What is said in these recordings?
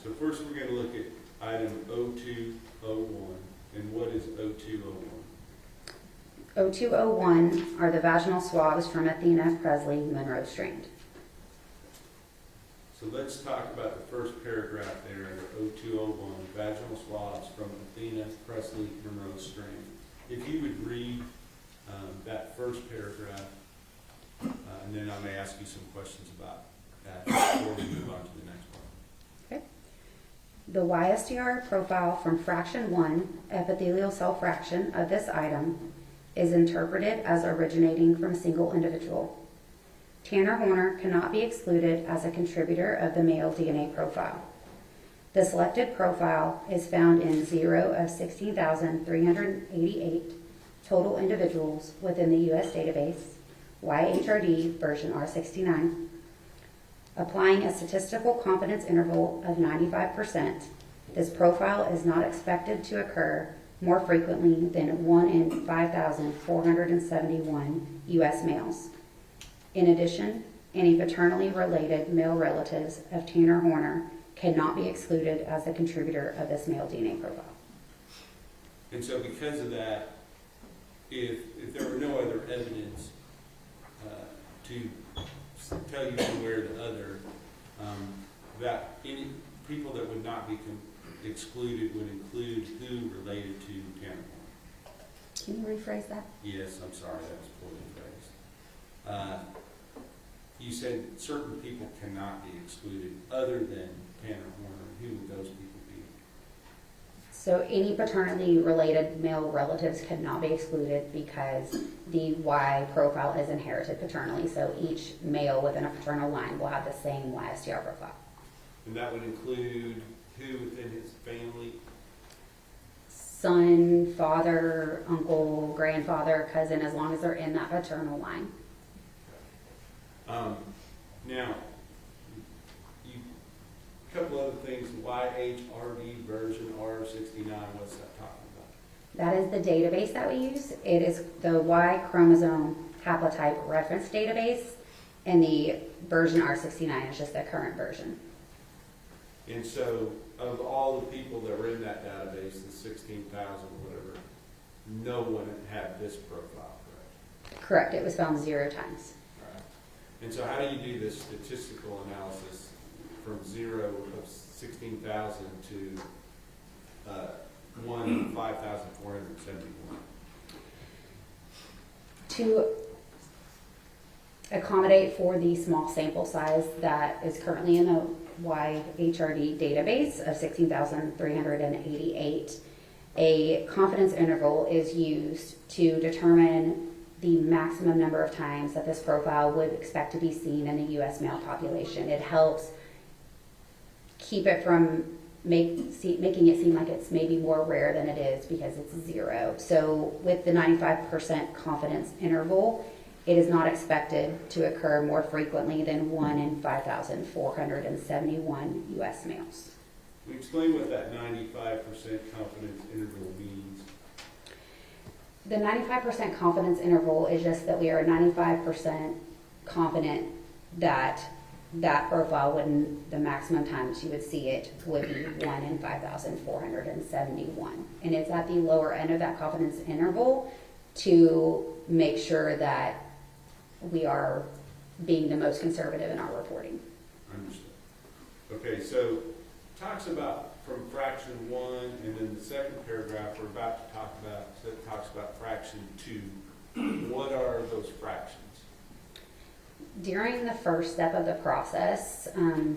So first we're going to look at item 0201. And what is 0201? 0201 are the vaginal swabs from Athena Strand. So let's talk about the first paragraph there under 0201, vaginal swabs from Athena Strand. If you would read that first paragraph, and then I may ask you some questions about that before we move on to the next one. Okay. The Y-STR profile from fraction 1, epithelial cell fraction, of this item is interpreted as originating from a single individual. Tanner Horner cannot be excluded as a contributor of the male DNA profile. The selected profile is found in 0 of 16,388 total individuals within the U.S. database, YHRD version R69. Applying a statistical confidence interval of 95%, this profile is not expected to occur more frequently than 1 in 5,471 U.S. males. In addition, any paternally related male relatives of Tanner Horner cannot be excluded as a contributor of this male DNA profile. And so because of that, if there were no other evidence to tell you one way or the other, that any people that would not be excluded would include who related to Tanner Horner. Can you rephrase that? Yes, I'm sorry, that was poorly phrased. You said certain people cannot be excluded other than Tanner Horner. Who would those people be? So any paternally related male relatives cannot be excluded because the Y profile is inherited paternally. So each male within a paternal line will have the same Y-STR profile. And that would include who within his family? Son, father, uncle, grandfather, cousin, as long as they're in that paternal line. Now, a couple other things, YHRD version R69, what's that talking about? That is the database that we use. It is the Y chromosome haplotype reference database, and the version R69 is just the current version. And so, of all the people that were in that database, the 16,000 whatever, no one had this profile, correct? Correct. It was found 0 times. And so how do you do this statistical analysis from 0 of 16,000 to 1 in 5,471? To accommodate for the small sample size that is currently in the YHRD database of 16,388, a confidence interval is used to determine the maximum number of times that this profile would expect to be seen in the U.S. male population. It helps keep it from making it seem like it's maybe more rare than it is because it's 0. So with the 95% confidence interval, it is not expected to occur more frequently than 1 in 5,471 U.S. males. Can you explain what that 95% confidence interval means? The 95% confidence interval is just that we are 95% confident that that profile wouldn't, the maximum times you would see it would be 1 in 5,471. And it's at the lower end of that confidence interval to make sure that we are being the most conservative in our reporting. Understood. Okay, so talks about from fraction 1, and then the second paragraph we're about to talk about, so it talks about fraction 2. What are those fractions? During the first step of the process, I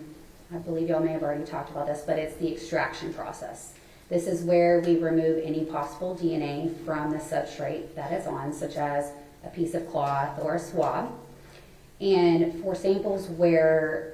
believe y'all may have already talked about this, but it's the extraction process. This is where we remove any possible DNA from the substrate that is on, such as a piece of cloth or a swab. And for samples where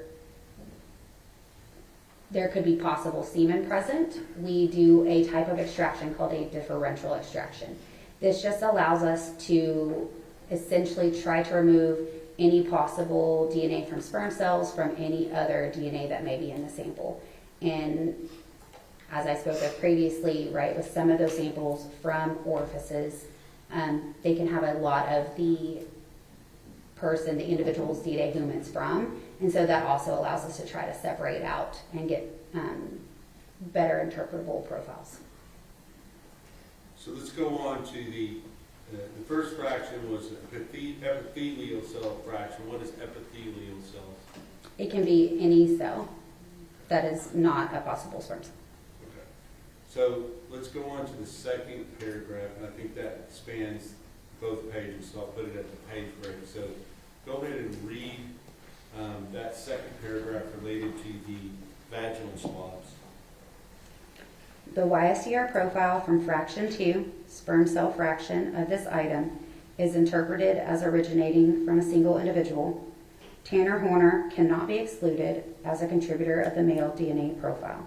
there could be possible semen present, we do a type of extraction called a differential extraction. This just allows us to essentially try to remove any possible DNA from sperm cells from any other DNA that may be in the sample. And as I spoke of previously, right, with some of those samples from orifices, they can have a lot of the individual's DNA whom it's from. And so that also allows us to try to separate out and get better interpretable profiles. So let's go on to the first fraction was epithelial cell fraction. What is epithelial cells? It can be any cell that is not a possible sperm cell. Okay. So let's go on to the second paragraph, and I think that spans both pages, so I'll put it at the page break. So go ahead and read that second paragraph related to the vaginal swabs. The Y-STR profile from fraction 2, sperm cell fraction, of this item is interpreted as originating from a single individual. Tanner Horner cannot be excluded as a contributor of the male DNA profile.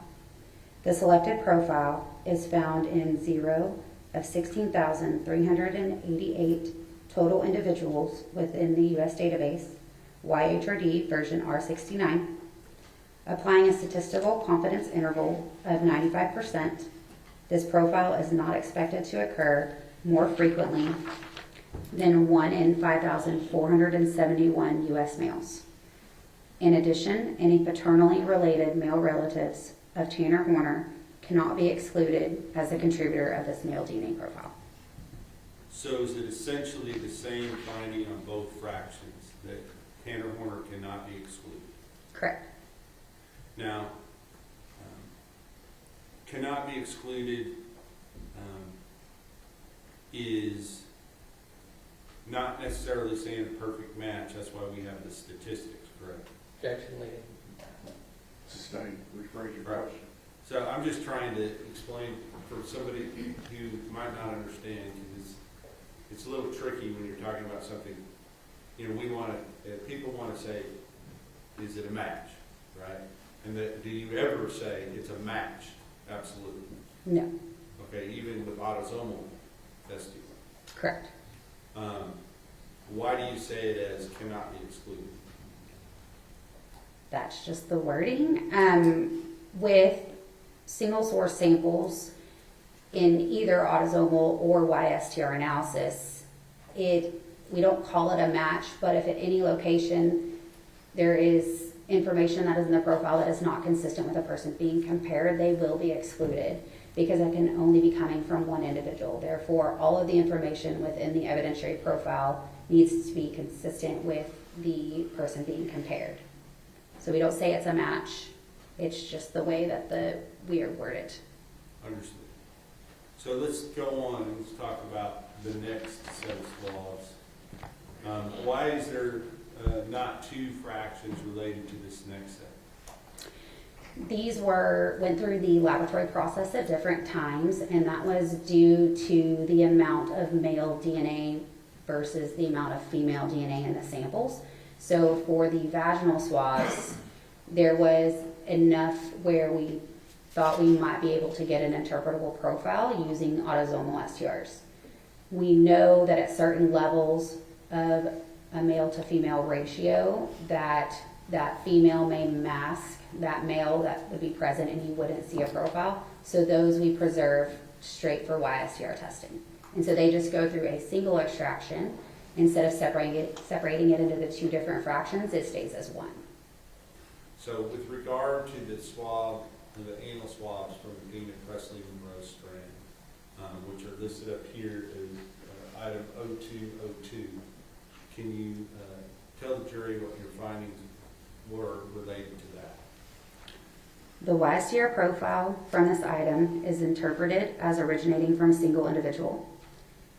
The selected profile is found in 0 of 16,388 total individuals within the U.S. database, YHRD version R69. Applying a statistical confidence interval of 95%, this profile is not expected to occur more frequently than 1 in 5,471 U.S. males. In addition, any paternally related male relatives of Tanner Horner cannot be excluded as a contributor of this male DNA profile. So is it essentially the same finding on both fractions, that Tanner Horner cannot be excluded? Correct. Now, cannot be excluded is not necessarily saying a perfect match. That's why we have the statistics, correct? Objection, leading. Sustain, rephrase your Right. question. So I'm just trying to explain for somebody who might not understand, because it's a little tricky when you're talking about something. You know, we want to, people want to say, is it a match, right? And do you ever say it's a match? Absolutely. No. Okay, even with autosomal testing. Correct. Why do you say it as cannot be excluded? That's just the wording. With single source samples in either autosomal or Y-STR analysis, we don't call it a match, but if at any location there is information that is in the profile that is not consistent with a person being compared, they will be excluded because it can only be coming from one individual. Therefore, all of the information within the evidentiary profile needs to be consistent with the person being compared. So we don't say it's a match. It's just the way that we are worded. Understood. So let's go on and let's talk about the next set of swabs. Why is there not two fractions related to this next set? These went through the laboratory process at different times, and that was due to the amount of male DNA versus the amount of female DNA in the samples. So for the vaginal swabs, there was enough where we thought we might be able to get an interpretable profile using autosomal STRs. We know that at certain levels of a male to female ratio that female may mask that male that would be present and you wouldn't see a profile. So those we preserve straight for Y-STR testing. And so they just go through a single extraction. Instead of separating it into the two different fractions, it stays as one. So with regard to the swab, the anal swabs from Athena Strand, which are listed up here as item 0202, can you tell the jury what your findings were related to that? The Y-STR profile from this item is interpreted as originating from a single individual.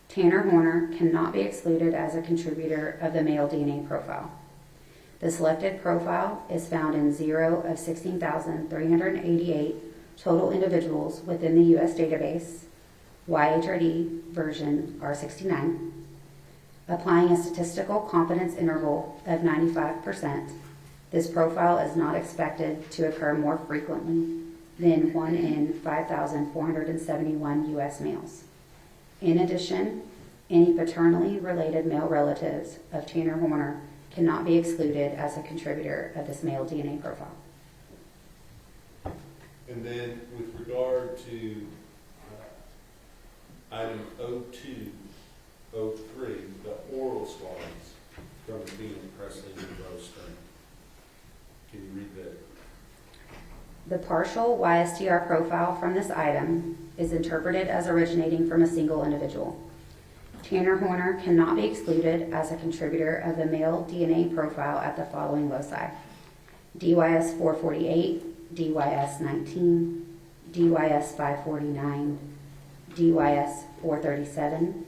Tanner Horner cannot be excluded as a contributor of the male DNA profile. The selected profile is found in 0 of 16,388 total individuals within the U.S. database, YHRD version R69. Applying a statistical confidence interval of 95%, this profile is not expected to occur more frequently than 1 in 5,471 U.S. males. In addition, any paternally related male relatives of Tanner Horner cannot be excluded as a contributor of this male DNA profile. And then with regard to item 0203, the oral swabs from Athena Strand. Can you read that? The partial Y-STR profile from this item is interpreted as originating from a single individual. Tanner Horner cannot be excluded as a contributor of the male DNA profile at the following loci: DYS 448, DYS 19, DYS 549, DYS 437,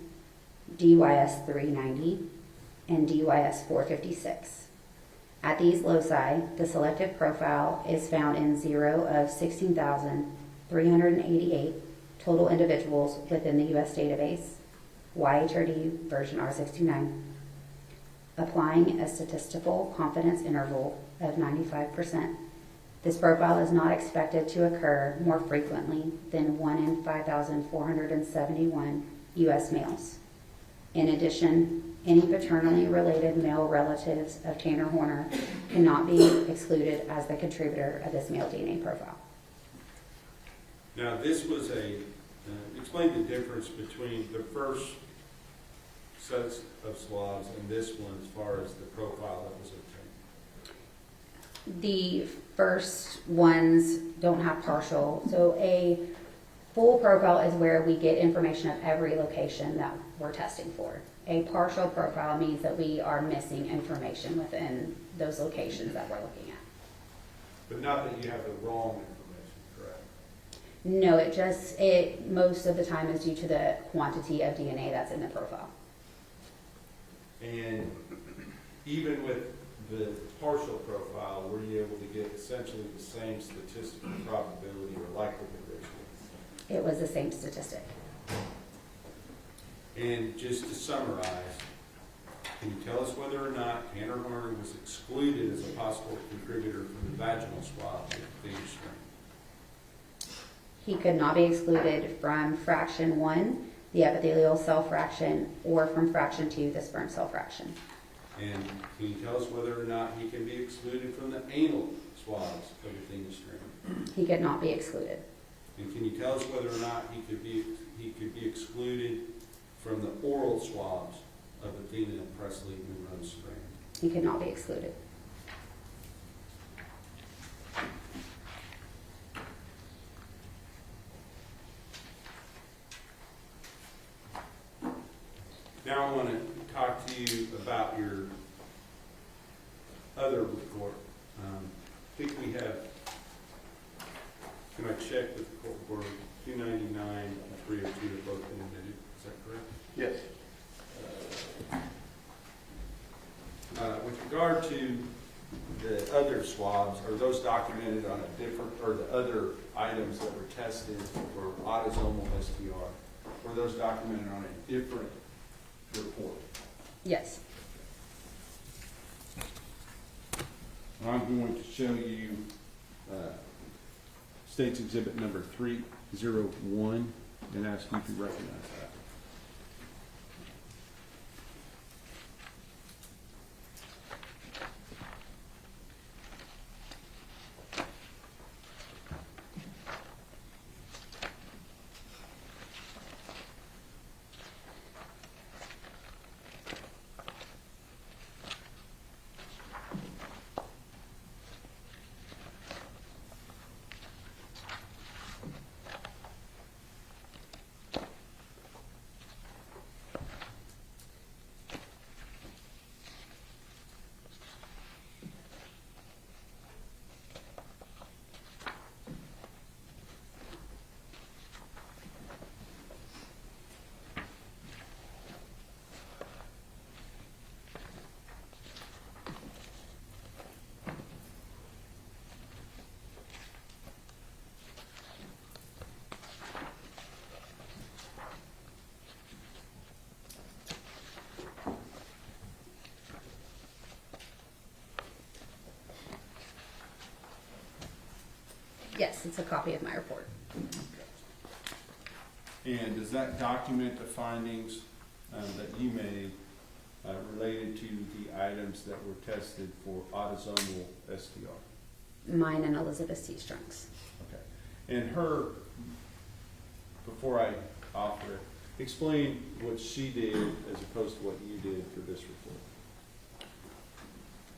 DYS 390, and DYS 456. At these loci, the selected profile is found in 0 of 16,388 total individuals within the U.S. database, YHRD version R629, applying a statistical confidence interval of 95%. This profile is not expected to occur more frequently than 1 in 5,471 U.S. males. In addition, any paternally related male relatives of Tanner Horner cannot be excluded as the contributor of this male DNA profile. Now, this was explain the difference between the first sets of swabs and this one as far as the profile that was obtained. The first ones don't have partial, so a full profile is where we get information of every location that we're testing for. A partial profile means that we are missing information within those locations that we're looking at. But not that you have the wrong information, correct? No, it most of the time is due to the quantity of DNA that's in the profile. And even with the partial profile, were you able to get essentially the same statistical probability or likelihood ratio? It was the same statistic. And just to summarize, can you tell us whether or not Tanner Horner was excluded as a possible contributor from the vaginal swab of Athena Strand? He could not be excluded from fraction 1, the epithelial cell fraction, or from fraction 2, the sperm cell fraction. And can you tell us whether or not he can be excluded from the anal swabs of Athena Strand? He could not be excluded. And can you tell us whether or not he could be excluded from the oral swabs of Athena Presley Monroe Strand? He could not be excluded. Now I want to talk to you about your other report. I think we have, can I check with the court for 299 and 302 have both been admitted? Is that correct? Yes. With regard to the other swabs, are those documented on a different, or the other items that were tested for autosomal STR, were those documented on a different report? Yes. I'm going to show you State's Exhibit number 301 and ask you to recognize that. Yes, it's a copy of my report. And does that document the findings that you made related to the items that were tested for autosomal STR? Mine and Elizabeth C. Strunk's. Okay. And her, before I offer it, explain what she did as opposed to what you did for this report.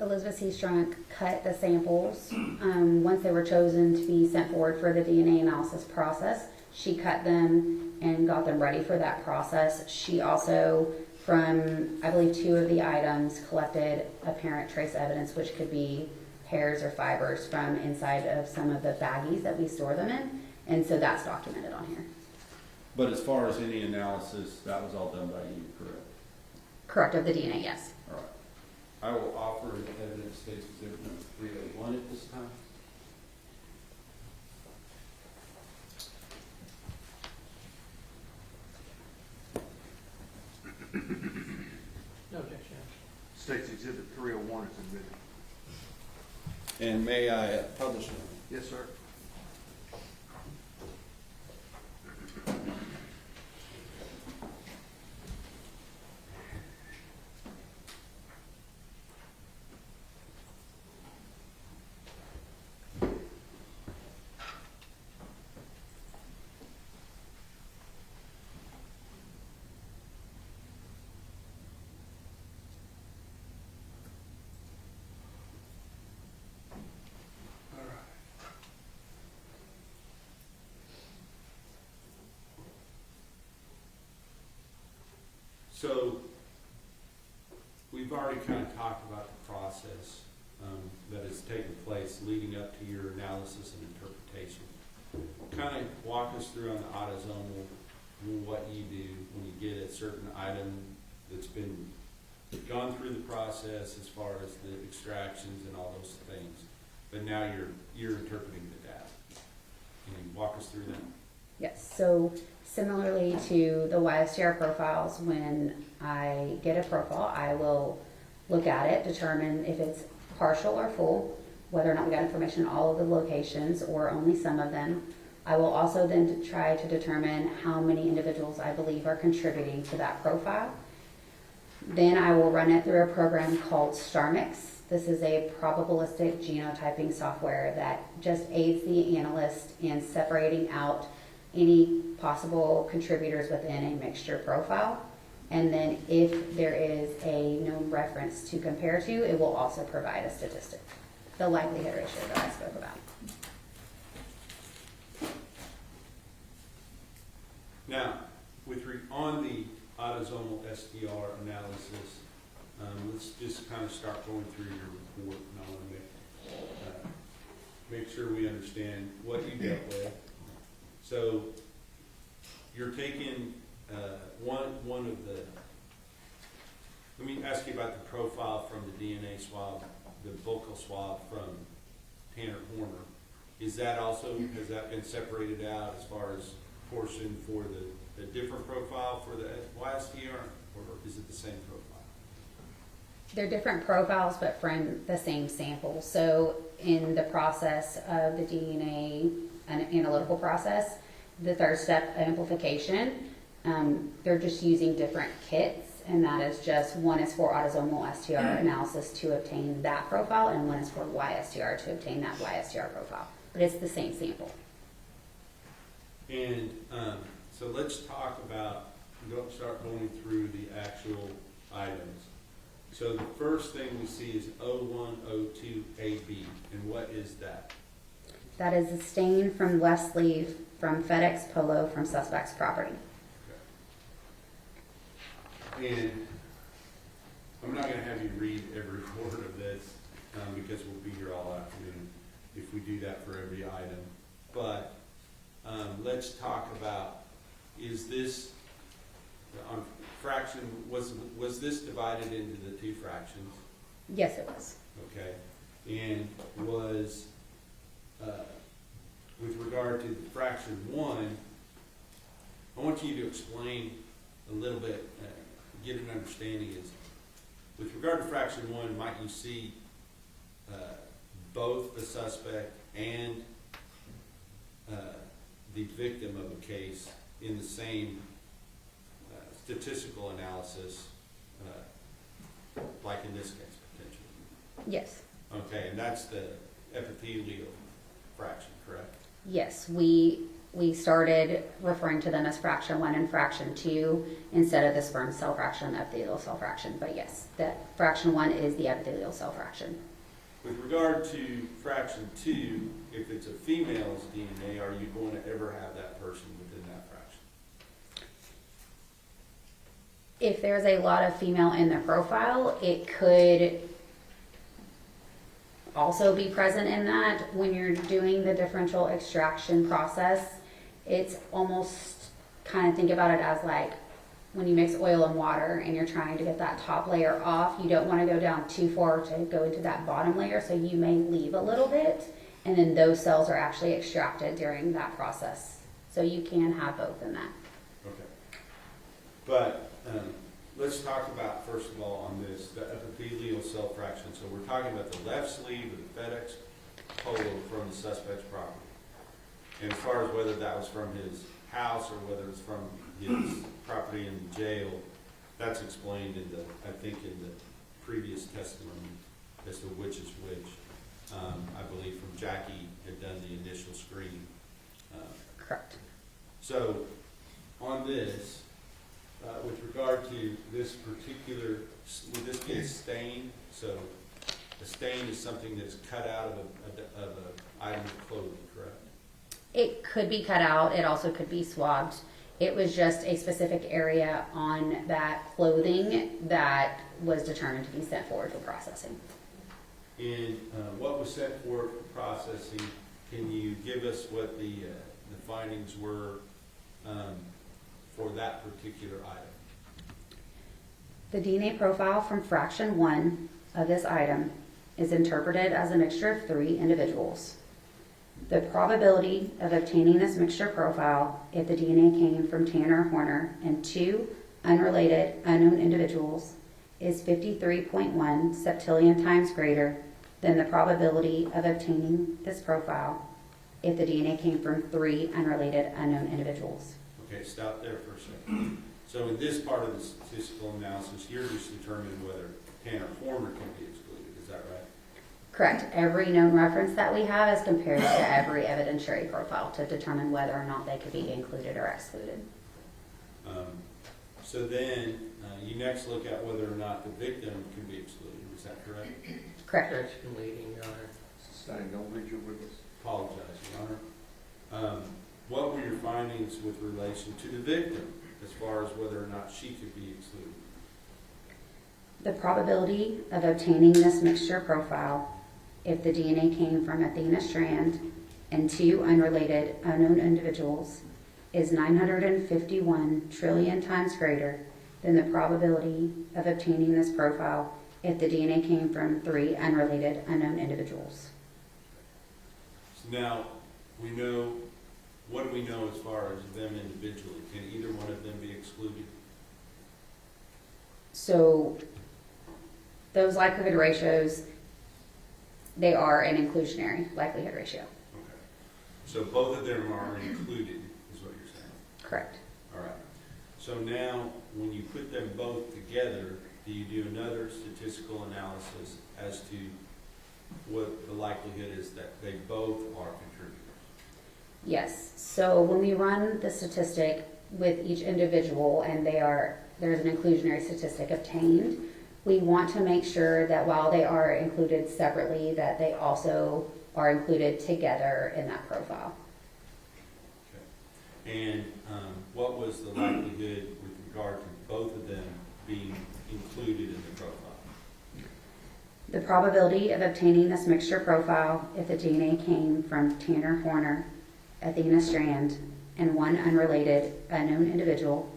Elizabeth C. Strunk cut the samples. Once they were chosen to be sent forward for the DNA analysis process, she cut them and got them ready for that process. She also, from I believe 2 of the items, collected apparent trace evidence, which could be hairs or fibers from inside of some of the baggies that we store them in. And so that's documented on here. But as far as any analysis, that was all done by you, correct? Correct, of the DNA, yes. All right. I will offer the evidence states exhibit number 301 at this time. No objection. States Exhibit 301 is admitted. And may I publish it? Yes, sir. So, we've already kind of talked about the process that has taken place leading up to your analysis and interpretation. Kind of walk us through on the autosomal what you do when you get a certain item that's been gone through the process as far as the extractions and all those things, but now you're interpreting the data. Can you walk us through that? Yes, so similarly to the Y-STR profiles, when I get a profile, I will look at it, determine if it's partial or full, whether or not we got information on all of the locations or only some of them. I will also then try to determine how many individuals I believe are contributing to that profile. Then I will run it through a program called StarMix. This is a probabilistic genotyping software that just aids the analyst in separating out any possible contributors within a mixture profile. And then if there is a known reference to compare to, it will also provide a statistic, the likelihood ratio that I spoke about. Now, on the autosomal STR analysis, let's just kind of start going through your report, and I want to make sure we understand what you dealt with. So, you're taking one of the. Let me ask you about the profile from the DNA swab, the buccal swab from Tanner Horner. Is that also, has that been separated out as far as portion for the different profile for the Y-STR, or is it the same profile? They're different profiles, but from the same sample. So in the process of the DNA analytical process, the third step, amplification, they're just using different kits, and that is just one is for autosomal STR analysis to obtain that profile, and one is for Y-STR to obtain that Y-STR profile. But it's the same sample. And so let's talk about, start going through the actual items. So the first thing we see is 0102AB, and what is that? That is a stain from left sleeve from FedEx Polo from suspect's property. Okay. And I'm not going to have you read every word of this because we'll be here all afternoon if we do that for every item. But let's talk about, is this on fraction, was this divided into the two fractions? Yes, it was. Okay. And was, with regard to the fraction 1, I want you to explain a little bit, get an understanding is, with regard to fraction 1, might you see both the suspect and the victim of a case in the same statistical analysis, like in this case, potentially? Yes. Okay, and that's the epithelial fraction, correct? Yes, we we started referring to them as fraction 1 and fraction 2 instead of the sperm cell fraction, epithelial cell fraction. But yes, that fraction 1 is the epithelial cell fraction. With regard to fraction 2, if it's a female's DNA, are you going to ever have that person within that fraction? If there's a lot of female in the profile, it could also be present in that. When you're doing the differential extraction process, it's almost, kind of think about it as like when you mix oil and water and you're trying to get that top layer off, you don't want to go down too far to go into that bottom layer, so you may leave a little bit, and then those cells are actually extracted during that process. So you can have both in that. Okay. But let's talk about, first of all, on this, the epithelial cell fraction. So we're talking about the left sleeve of the FedEx polo from the suspect's property. And as far as whether that was from his house or whether it's from his property in the jail, that's explained in the, I think, in the previous testimony as to which is which. I believe from Jackie had done the initial screening. Correct. So on this, with regard to this particular, would this be a stain? So a stain is something that's cut out of an item of clothing, correct? It could be cut out. It also could be swabbed. It was just a specific area on that clothing that was determined to be sent forward for processing. And what was sent forward for processing? Can you give us what the findings were for that particular item? The DNA profile from fraction 1 of this item is interpreted as a mixture of 3 individuals. The probability of obtaining this mixture profile if the DNA came from Tanner Horner and 2 unrelated unknown individuals is 53.1 septillion times greater than the probability of obtaining this profile if the DNA came from 3 unrelated unknown individuals. Okay, stop there for a second. So in this part of the statistical analysis, you're just determining whether Tanner Horner can be excluded, is that right? Correct. Every known reference that we have is compared to every evidentiary profile to determine whether or not they could be included or excluded. So then you next look at whether or not the victim can be excluded, is that correct? Correct. Objection leading, Your Honor. Sustained, don't read your witness. Apologize, Your Honor. What were your findings with relation to the victim as far as whether or not she could be excluded? The probability of obtaining this mixture profile if the DNA came from Athena Strand and 2 unrelated unknown individuals is 951 trillion times greater than the probability of obtaining this profile if the DNA came from 3 unrelated unknown individuals. So now we know, what do we know as far as them individually? Can either one of them be excluded? So those likelihood ratios, they are an inclusionary likelihood ratio. Okay. So both of them are included, is what you're saying? Correct. All right. So now, when you put them both together, do you do another statistical analysis as to what the likelihood is that they both are contributors? Yes. So when we run the statistic with each individual and there's an inclusionary statistic obtained, we want to make sure that while they are included separately, that they also are included together in that profile. Okay. And what was the likelihood with regard to both of them being included in the profile? The probability of obtaining this mixture profile if the DNA came from Tanner Horner, Athena Strand, and 1 unrelated unknown individual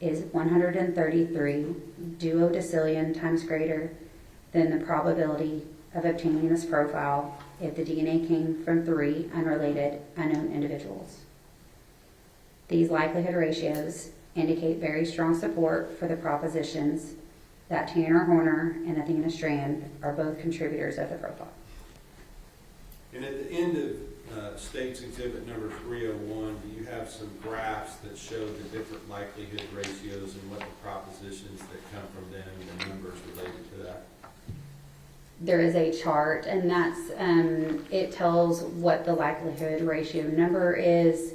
is 133 duodecillion times greater than the probability of obtaining this profile if the DNA came from 3 unrelated unknown individuals. These likelihood ratios indicate very strong support for the propositions that Tanner Horner and Athena Strand are both contributors of the profile. And at the end of State's Exhibit number 301, do you have some graphs that show the different likelihood ratios and what the propositions that come from them and the numbers related to that? There is a chart, and that's it tells what the likelihood ratio number is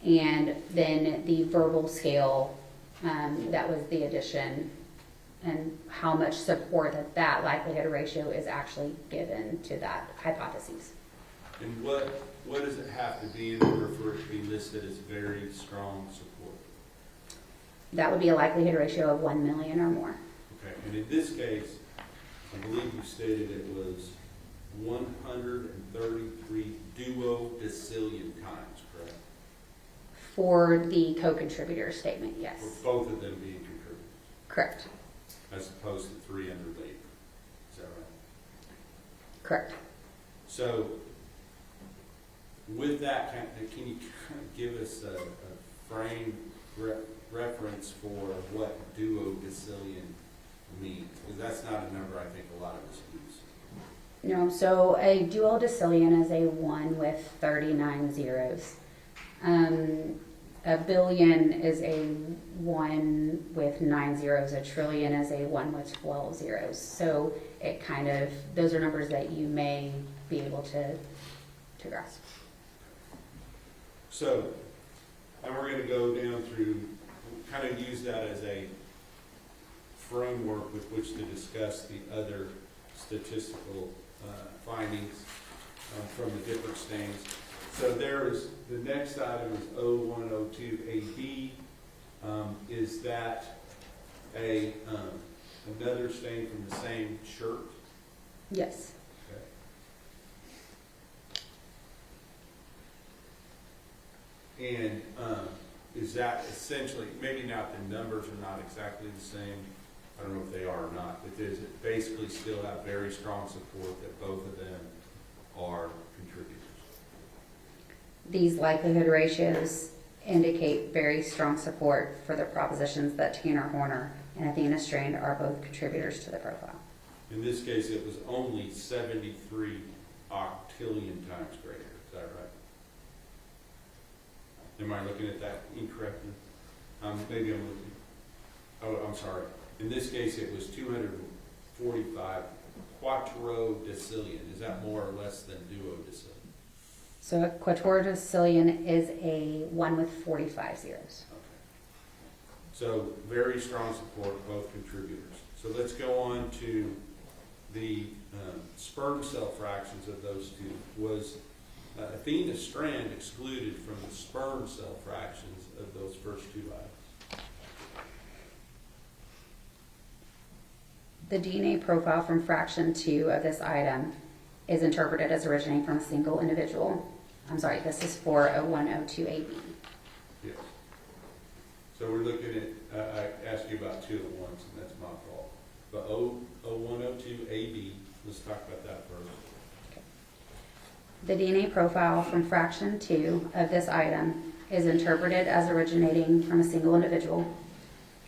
And then the verbal scale, that was the addition, and how much support that likelihood ratio is actually given to that hypothesis. And what does it have to be in order for it to be listed as very strong support? That would be a likelihood ratio of 1 million or more. Okay, and in this case, I believe you stated it was 133 duodecillion times, correct? For the co-contributor statement, yes. For both of them being contributors, Correct. as opposed to 300 later. Is that right? Correct. So, with that, can you kind of give us a frame reference for what duodecillion means? Because that's not a number I think a lot of us use. No, so a duodecillion is a 1 with 39 zeros. A billion is a 1 with 9 zeros. A trillion is a 1 with 12 zeros. So it kind of, those are numbers that you may be able to grasp. So, and we're going to go down through, kind of use that as a framework with which to discuss the other statistical findings from the different stains. So there is, the next item is 0102AB. Is that another stain from the same shirt? Yes. Okay. And is that essentially, maybe not, the numbers are not exactly the same, I don't know if they are or not, but does it basically still have very strong support that both of them are contributors? These likelihood ratios indicate very strong support for the propositions that Tanner Horner and Athena Strand are both contributors to the profile. In this case, it was only 73 octillion times greater, is that right? Am I looking at that incorrectly? Maybe I'm looking, oh, I'm sorry. In this case, it was 245 quattrodecillion. Is that more or less than duodecillion? So a quattrodecillion is a 1 with 45 zeros. Okay. So very strong support, both contributors. So let's go on to the sperm cell fractions of those two. Was Athena Strand excluded from the sperm cell fractions of those first two items? The DNA profile from fraction 2 of this item is interpreted as originating from a single individual. I'm sorry, this is for 0102AB. Yes. So we're looking at, I asked you about two at once, and that's my fault. But 0102AB, let's talk about that first. The DNA profile from fraction 2 of this item is interpreted as originating from a single individual.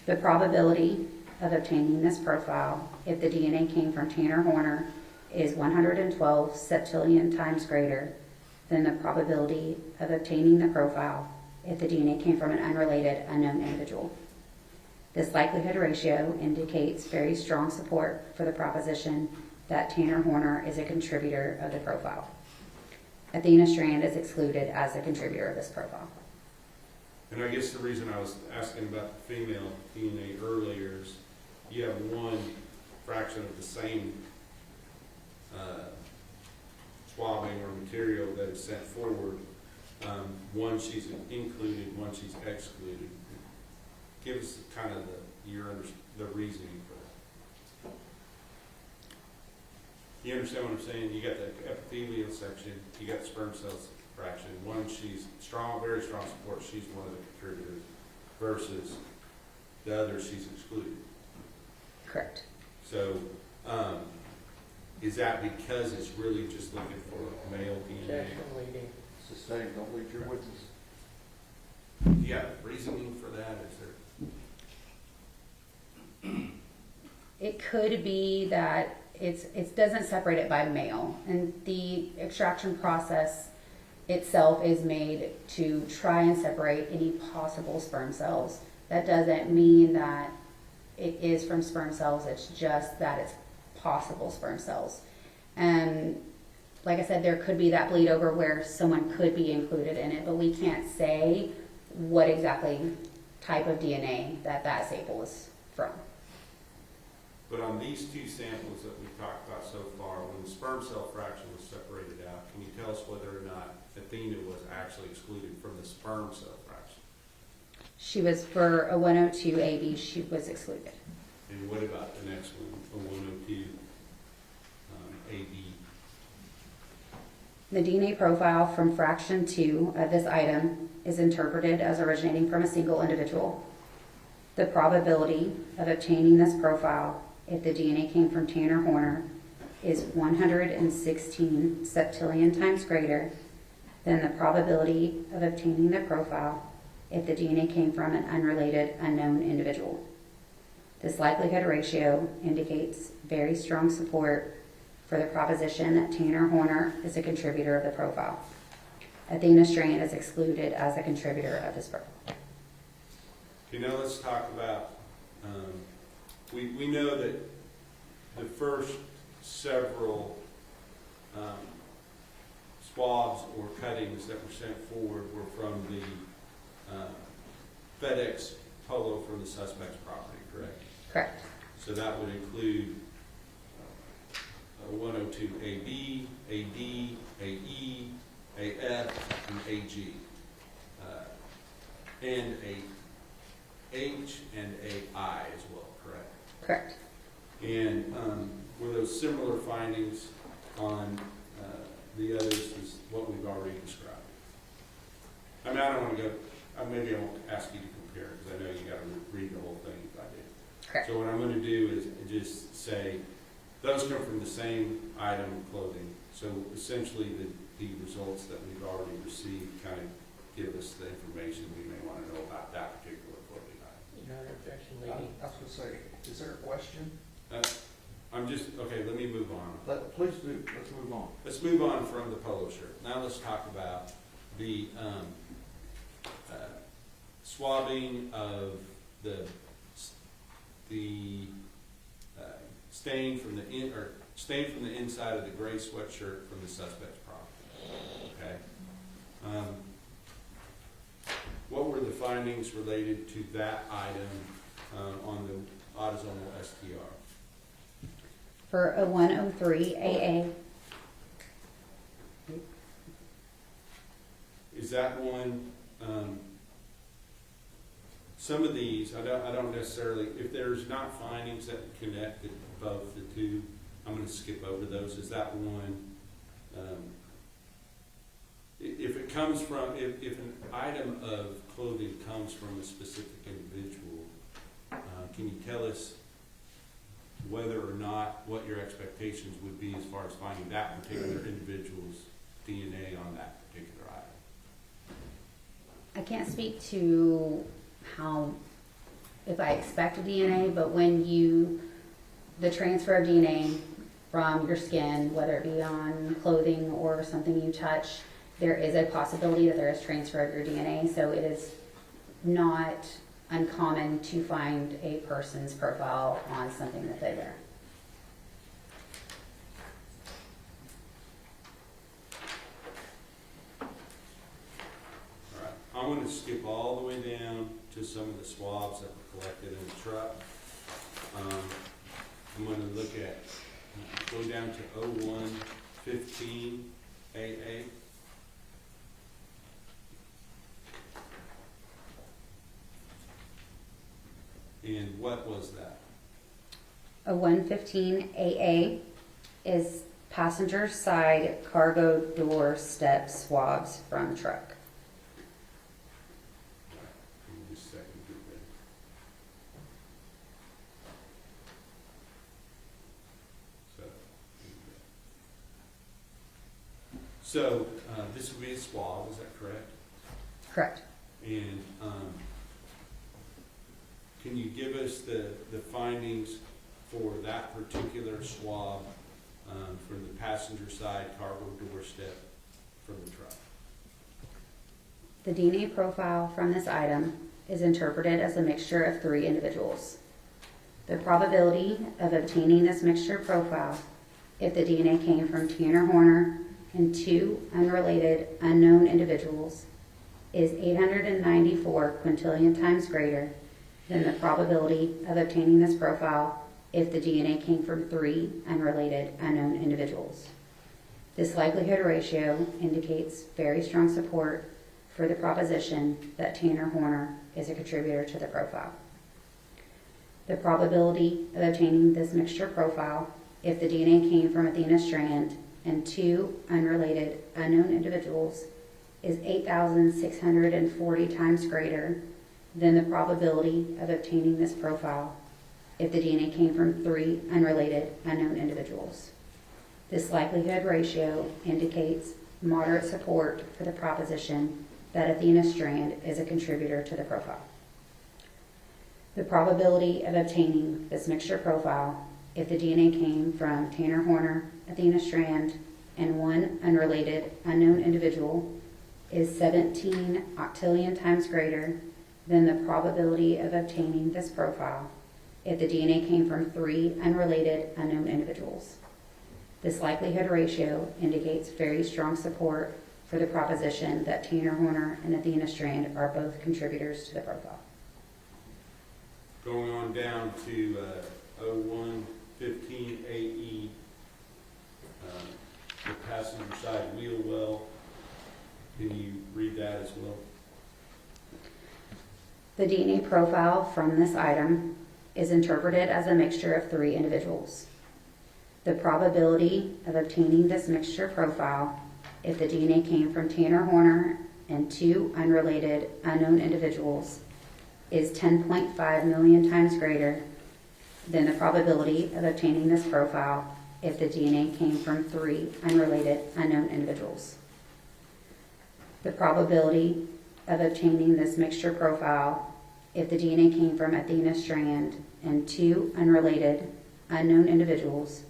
The probability of obtaining this profile, if the DNA came from Tanner Horner, is 112 septillion times greater than the probability of obtaining the profile if the DNA came from an unrelated, unknown individual. This likelihood ratio indicates very strong support for the proposition that Tanner Horner is a contributor of the profile. Athena Strand is excluded as a contributor of this profile. And I guess the reason I was asking about the female DNA earlier is you have one fraction of the same swabbing or material that is sent forward. One she's included, one she's excluded. Give us kind of the reasoning for that. You understand what I'm saying? You got the epithelial section, you got the sperm cells fraction. One she's strong, very strong support, she's one of the contributors, versus the other she's excluded. Correct. So, is that because it's really just looking for male DNA? Objection leading. Sustained, don't lead your witness. Yeah, reasoning for that, is there? It could be that it doesn't separate it by male, and the extraction process itself is made to try and separate any possible sperm cells. That doesn't mean that it is from sperm cells, it's just that it's possible sperm cells. And like I said, there could be that bleed over where someone could be included in it, but we can't say what exactly type of DNA that sample is from. But on these two samples that we've talked about so far, when the sperm cell fraction was separated out, can you tell us whether or not Athena was actually excluded from the sperm cell fraction? She was, for a 102 AB, she was excluded. And what about the next one, a 102 AB? The DNA profile from fraction 2 of this item is interpreted as originating from a single individual. The probability of obtaining this profile if the DNA came from Tanner Horner is 116 septillion times greater than the probability of obtaining the profile if the DNA came from an unrelated unknown individual. This likelihood ratio indicates very strong support for the proposition that Tanner Horner is a contributor of the profile. Athena Strand is excluded as a contributor of this profile. Okay, now let's talk about, we know that the first several swabs or cuttings that were sent forward were from the FedEx Polo from the suspect's property, correct? Correct. So that would include 102 AB, AD, AE, AF, and AG, and a H and AI as well, correct? Correct. And were those similar findings on the others as what we've already described? I mean, I don't want to go, maybe I won't ask you to compare because I know you got to read the whole thing if I did. Correct. So what I'm going to do is just say those come from the same item of clothing. So essentially the results that we've already received kind of give us the information we may want to know about that particular clothing item. Your Honor, objection, I lady. was gonna say, is there a question? I'm just, okay, let me move on. Please do, let's move on. Let's move on from the polo shirt. Now let's talk about the swabbing of the stain from the inside of the gray sweatshirt from the suspect's property. Okay. What were the findings related to that item on the autosomal STR? For a 103 AA, Is that one? Some of these, I don't necessarily. If there's not findings that connect above the two, I'm going to skip over those. Is that one? If it comes from, if an item of clothing comes from a specific individual, can you tell us whether or not what your expectations would be as far as finding that particular individual's DNA on that particular item? I can't speak to how, if I expect DNA, but when the transfer of DNA from your skin, whether it be on clothing or something you touch, there is a possibility that there is transfer of your DNA, so it is not uncommon to find a person's profile on something that they wear. All right, I'm going to skip all the way down to some of the swabs that were collected in the truck. I'm going to look at, go down to 0115 AA. And what was that? A 115 AA is passenger side cargo door step swabs from truck. Give me just a second to get there. So this would be a swab, is that correct? Correct. And can you give us the findings for that particular swab from the passenger side cargo door step from the truck? The DNA profile from this item is interpreted as a mixture of 3 individuals. The probability of obtaining this mixture profile if the DNA came from Tanner Horner and 2 unrelated unknown individuals is 894 quintillion times greater than the probability of obtaining this profile if the DNA came from 3 unrelated unknown individuals. This likelihood ratio indicates very strong support for the proposition that Tanner Horner is a contributor to the profile. The probability of obtaining this mixture profile if the DNA came from Athena Strand and 2 unrelated unknown individuals is 8,640 times greater than the probability of obtaining this profile if the DNA came from 3 unrelated unknown individuals. This likelihood ratio indicates moderate support for the proposition that Athena Strand is a contributor to the profile. The probability of obtaining this mixture profile if the DNA came from Tanner Horner, Athena Strand, and 1 unrelated unknown individual is 17 octillion times greater than the probability of obtaining this profile if the DNA came from 3 unrelated unknown individuals. This likelihood ratio indicates very strong support for the proposition that Tanner Horner and Athena Strand are both contributors to the profile. Going on down to 0115 AE, the passenger side wheel well. Can you read that as well? The DNA profile from this item is interpreted as a mixture of 3 individuals. The probability of obtaining this mixture profile if the DNA came from Tanner Horner and 2 unrelated unknown individuals is 10.5 million times greater than the probability of obtaining this profile if the DNA came from 3 unrelated unknown individuals. The probability of obtaining this mixture profile if the DNA came from Athena Strand and 2 unrelated unknown individuals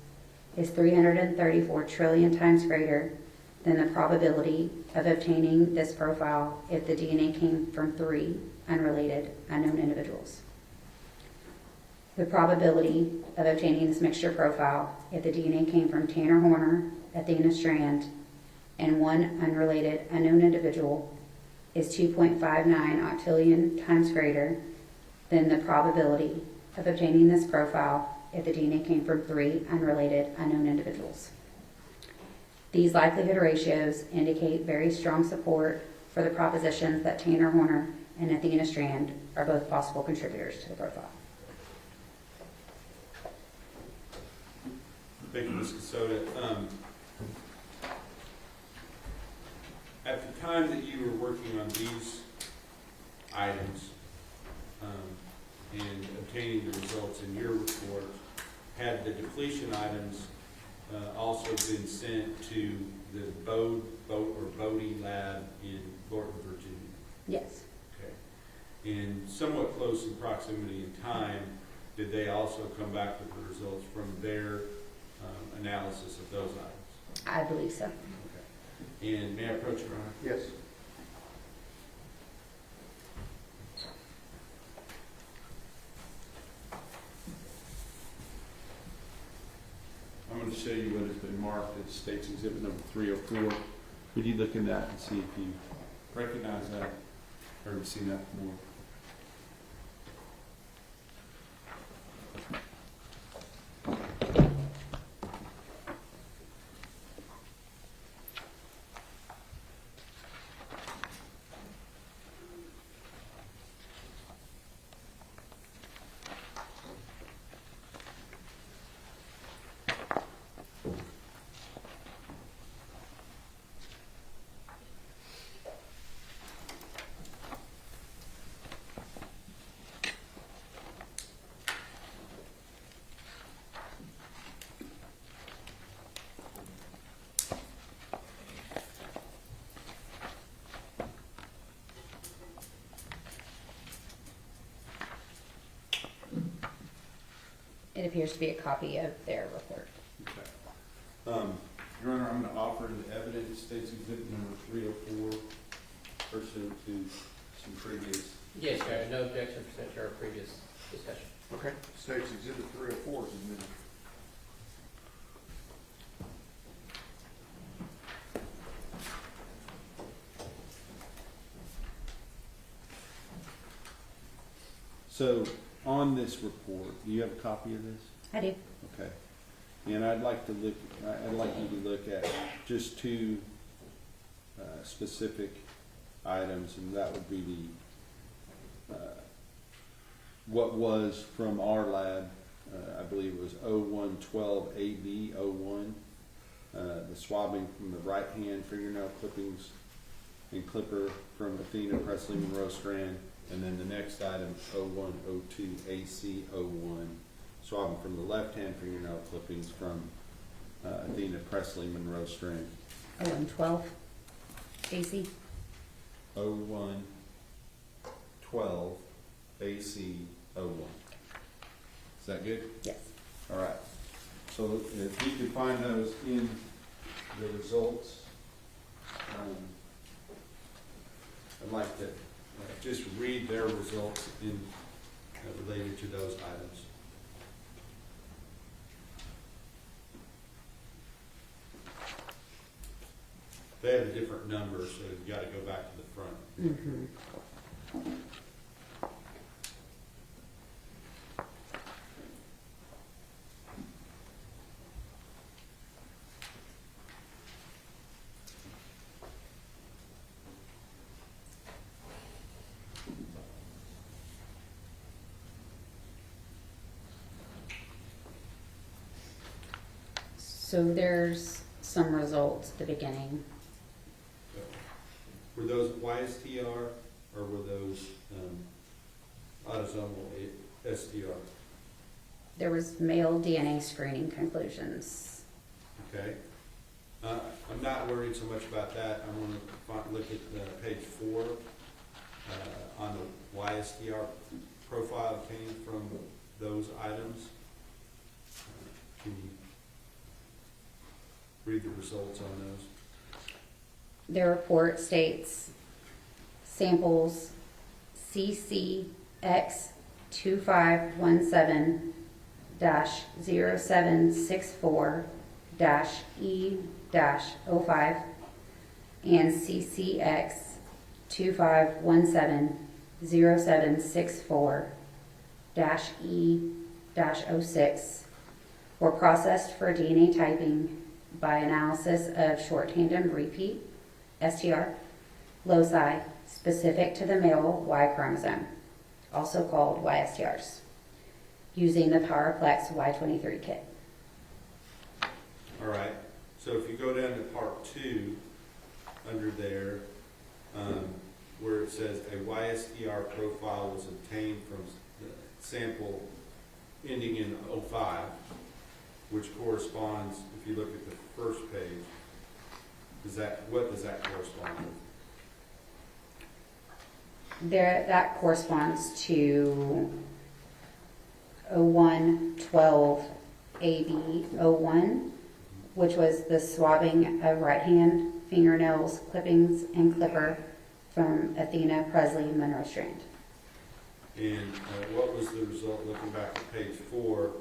is 334 trillion times greater than the probability of obtaining this profile if the DNA came from 3 unrelated unknown individuals. The probability of obtaining this mixture profile if the DNA came from Tanner Horner, Athena Strand, and 1 unrelated unknown individual is 2.59 octillion times greater than the probability of obtaining this profile if the DNA came from 3 unrelated unknown individuals. These likelihood ratios indicate very strong support for the propositions that Tanner Horner and Athena Strand are both possible contributors to the profile. Thank you, Ms. Casoda. At the time that you were working on these items and obtaining the results in your report, had the depletion items also been sent to the Bodie lab in Thornton, Virginia? Yes. Okay. In somewhat close in proximity in time, did they also come back with the results from their analysis of those items? I believe so. Okay. And may I approach your Honor? Yes. I'm going to show you what has been marked as State's Exhibit number 304. Would you look in that and see if you recognize that or have seen that before? It appears to be a copy of their report. Okay. Your Honor, I'm going to offer the evidence State's Exhibit number 304 pursuant to some previous. Yes, Your Honor, no objection presented to our previous discussion. Okay. State's Exhibit 304 is admitted. So on this report, do you have a copy of this? I do. Okay. And I'd like you to look at just two specific items, and that would be the, what was from our lab, I believe it was 0112 AB 01, the swabbing from the right hand fingernail clippings and clipper from Athena Monroe Strand, and then the next item 0102 AC 01, swabbing from the left hand fingernail clippings from Athena Monroe Strand. 0112 AC. 0112 AC 01. Is that good? Yes. All right. So if you can find those in the results, I'd like to just read their results in related to those items. They have a different number, so you've got to go back to the front. Mm-hmm. So there's some results at the beginning. Were those Y-STR or were those Autosomal STR? There was male DNA screening conclusions. Okay. I'm not worried so much about that. I want to look at page 4 on the Y-STR profile came from those items. Can you read the results on those? Their report states samples CCX2517-0764-E-05 and CCX2517-0764-E-06 were processed for DNA typing by analysis of short tandem repeat STR loci specific to the male Y chromosome, also called Y-STRs, using the PowerPlex Y23 kit. All right. So if you go down to part 2, under there, where it says a Y-STR profile was obtained from the sample ending in 05, which corresponds, if you look at the first page, what does that correspond with? That corresponds to 0112 AB 01, which was the swabbing of right hand fingernails, clippings, and clipper from Athena Monroe Strand. And what was the result, looking back at page 4,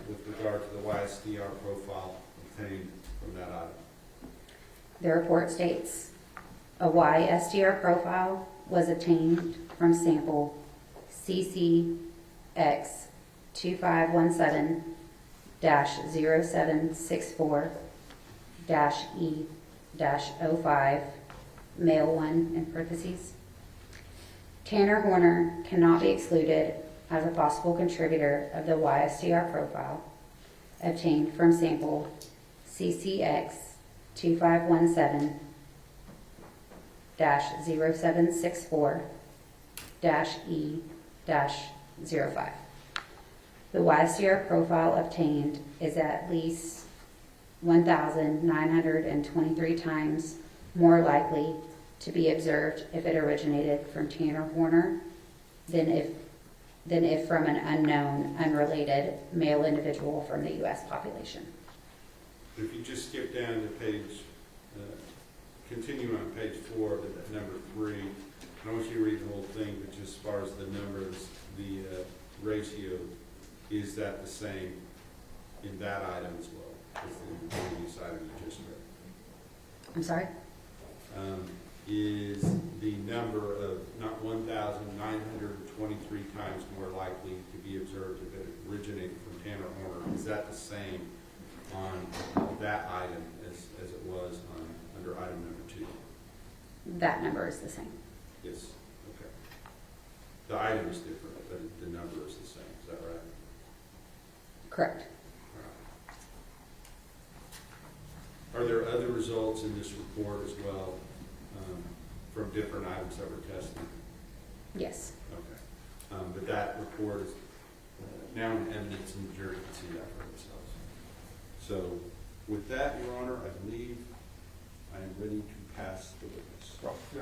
with regard to the Y-STR profile obtained from that item? The report states a Y-STR profile was obtained from sample CCX2517-0764-E-05, male 1 in parentheses. Tanner Horner cannot be excluded as a possible contributor of the Y-STR profile obtained from sample CCX2517-0764-E-05. The Y-STR profile obtained is at least 1,923 times more likely to be observed if it originated from Tanner Horner than if from an unknown, unrelated male individual from the U.S. population. If you just skip down to page, continue on page 4, number 3, I don't want you to read the whole thing, but just as far as the numbers, the ratio, is that the same in that item as well as the previous item you just read? I'm sorry? Is the number of not 1,923 23 times more likely to be observed if it originated from Tanner Horner. Is that the same on that item as it was on, under item number 2? That number is the same. Yes, okay. The item is different, but the number is the same, is that right? Correct. Are there other results in this report as well from different items that were tested? Yes. Okay. But that report is now in evidence and the jury can see that for themselves. So with that, Your Honor, I believe I am ready to pass the witness. Yeah,